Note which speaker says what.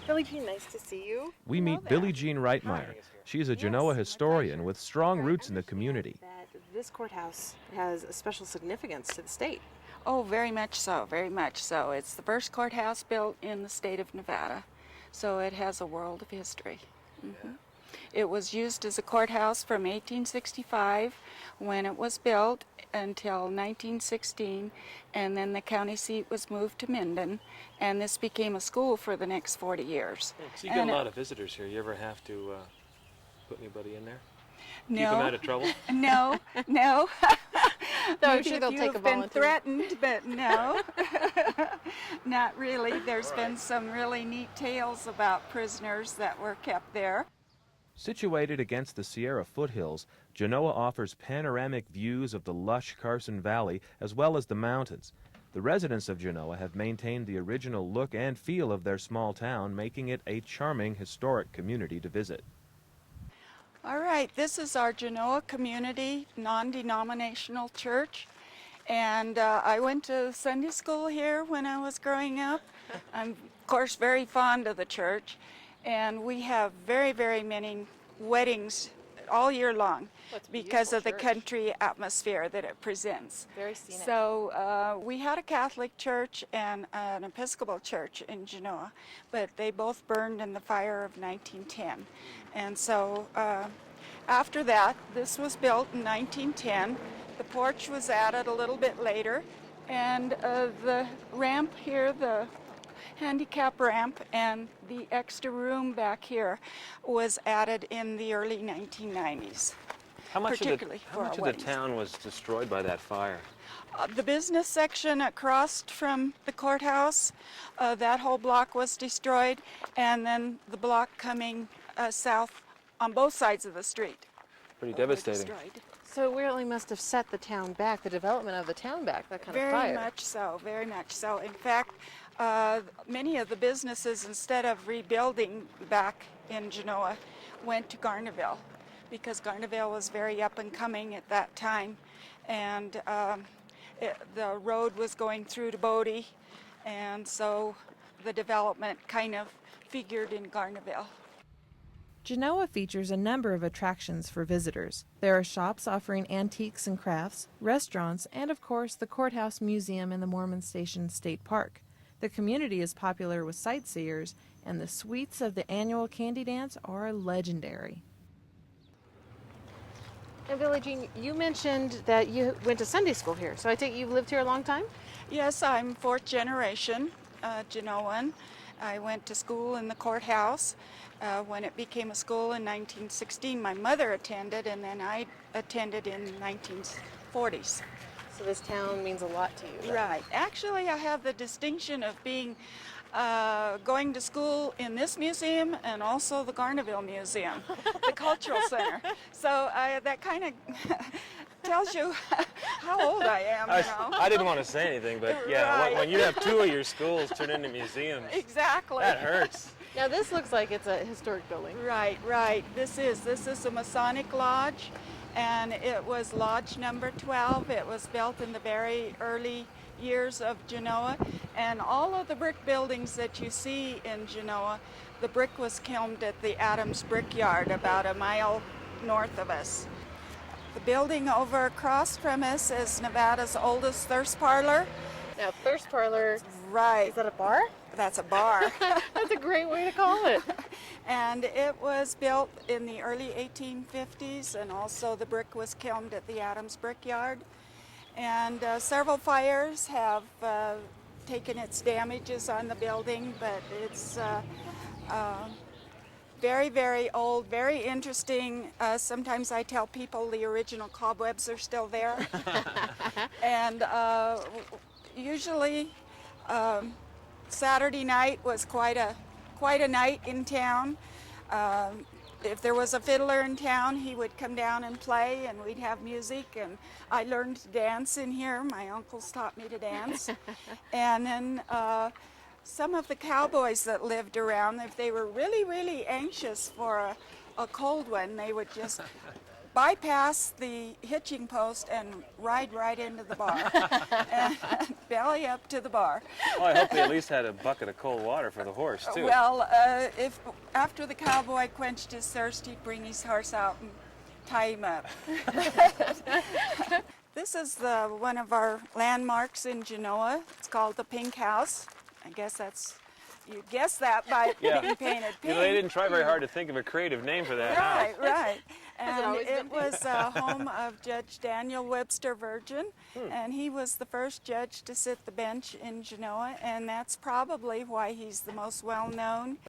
Speaker 1: Billie Jean, nice to see you.
Speaker 2: We meet Billie Jean Reitmeyer. She's a Genoa historian with strong roots in the community.
Speaker 1: That this courthouse has a special significance to the state.
Speaker 3: Oh, very much so, very much so. It's the first courthouse built in the state of Nevada, so it has a world of history. It was used as a courthouse from 1865 when it was built until 1916, and then the county seat was moved to Minden, and this became a school for the next 40 years.
Speaker 4: So you get a lot of visitors here. You ever have to put anybody in there?
Speaker 3: No.
Speaker 4: Keep them out of trouble?
Speaker 3: No, no.
Speaker 1: Though I'm
Speaker 3: Maybe
Speaker 1: sure they'll
Speaker 3: if
Speaker 1: take a
Speaker 3: you've been
Speaker 1: volunteer.
Speaker 3: threatened, but no. Not really. There's been some really neat tales about prisoners that were kept there.
Speaker 2: Situated against the Sierra foothills, Genoa offers panoramic views of the lush Carson Valley as well as the mountains. The residents of Genoa have maintained the original look and feel of their small town, making it a charming historic community to visit.
Speaker 3: All right, this is our Genoa Community Non-Denominational Church, and I went to Sunday school here when I was growing up. I'm, of course, very fond of the church, and we have very, very many weddings all year long because of the country atmosphere that it presents.
Speaker 1: Very scenic.
Speaker 3: So we had a Catholic church and an Episcopal church in Genoa, but they both burned in the fire of 1910. And so after that, this was built in 1910. The porch was added a little bit later, and the ramp here, the handicap ramp, and the extra room back here was added in the early 1990s.
Speaker 4: How much of the
Speaker 3: weddings.
Speaker 4: town was destroyed by that fire?
Speaker 3: The business section across from the courthouse, that whole block was destroyed, and then the block coming south on both sides of the street.
Speaker 4: Pretty devastating.
Speaker 1: So it really must have set the town back, the development of the town back, that kind of fire.
Speaker 3: Very much so, very much so. In fact, many of the businesses, instead of rebuilding back in Genoa, went to Garnaville, because Garnaville was very up and coming at that time, and the road was going through to Bodie, and so the development kind of figured in Garnaville.
Speaker 5: Genoa features a number of attractions for visitors. There are shops offering antiques and crafts, restaurants, and of course the Courthouse Museum and the Mormon Station State Park. The community is popular with sightseers, and the sweets of the annual candy dance are legendary.
Speaker 1: And Billie Jean, you mentioned that you went to Sunday school here, so I take it you've lived here a long time?
Speaker 3: Yes, I'm fourth generation Genoan. I went to school in the courthouse. When it became a school in 1916, my mother attended, and then I attended in the 1940s.
Speaker 1: So this town means a lot to you.
Speaker 3: Right. Actually, I have the distinction of being going to school in this museum and also the Garnaville Museum, the Cultural Center. So that kind of tells you how old I am, you know.
Speaker 4: I didn't want to say anything, but yeah,
Speaker 3: Right.
Speaker 4: when you have two of your schools turn into museums,
Speaker 3: Exactly.
Speaker 4: that hurts.
Speaker 1: Now this looks like it's a historic building.
Speaker 3: Right, right. This is a Masonic lodge, and it was lodge number 12. It was built in the very early years of Genoa, and all of the brick buildings that you see in Genoa, the brick was kilned at the Adams Brickyard about a mile north of us. The building over across from us is Nevada's oldest thirst parlor.
Speaker 1: Now thirst parlor,
Speaker 3: Right.
Speaker 1: is that a bar?
Speaker 3: That's a bar.
Speaker 1: That's a great way to call it.
Speaker 3: And it was built in the early 1850s, and also the brick was kilned at the Adams Brickyard. And several fires have taken its damages on the building, but it's very, very old, very interesting. Sometimes I tell people the original cobwebs are still there. And usually Saturday night was quite a night in town. If there was a fiddler in town, he would come down and play, and we'd have music, and I learned to dance in here. My uncles taught me to dance. And then some of the cowboys that lived around, if they were really, really anxious for a cold one, they would just bypass the hitching post and ride right into the bar, and belly up to the bar.
Speaker 4: Oh, I hope they at least had a bucket of cold water for the horse, too.
Speaker 3: Well, if after the cowboy quenched his thirst, he'd bring his horse out and tie him up. This is one of our landmarks in Genoa. It's called the Pink House. I guess that's, you guessed that by
Speaker 4: Yeah.
Speaker 3: being painted pink.
Speaker 4: You know, they didn't try very hard to think of a creative name for that house.
Speaker 3: Right.
Speaker 1: Has it
Speaker 3: And
Speaker 1: always
Speaker 3: it
Speaker 1: been
Speaker 3: was home of Judge Daniel Webster Virgin, and he was the first judge to sit the bench in Genoa, and that's probably why he's the most well-known.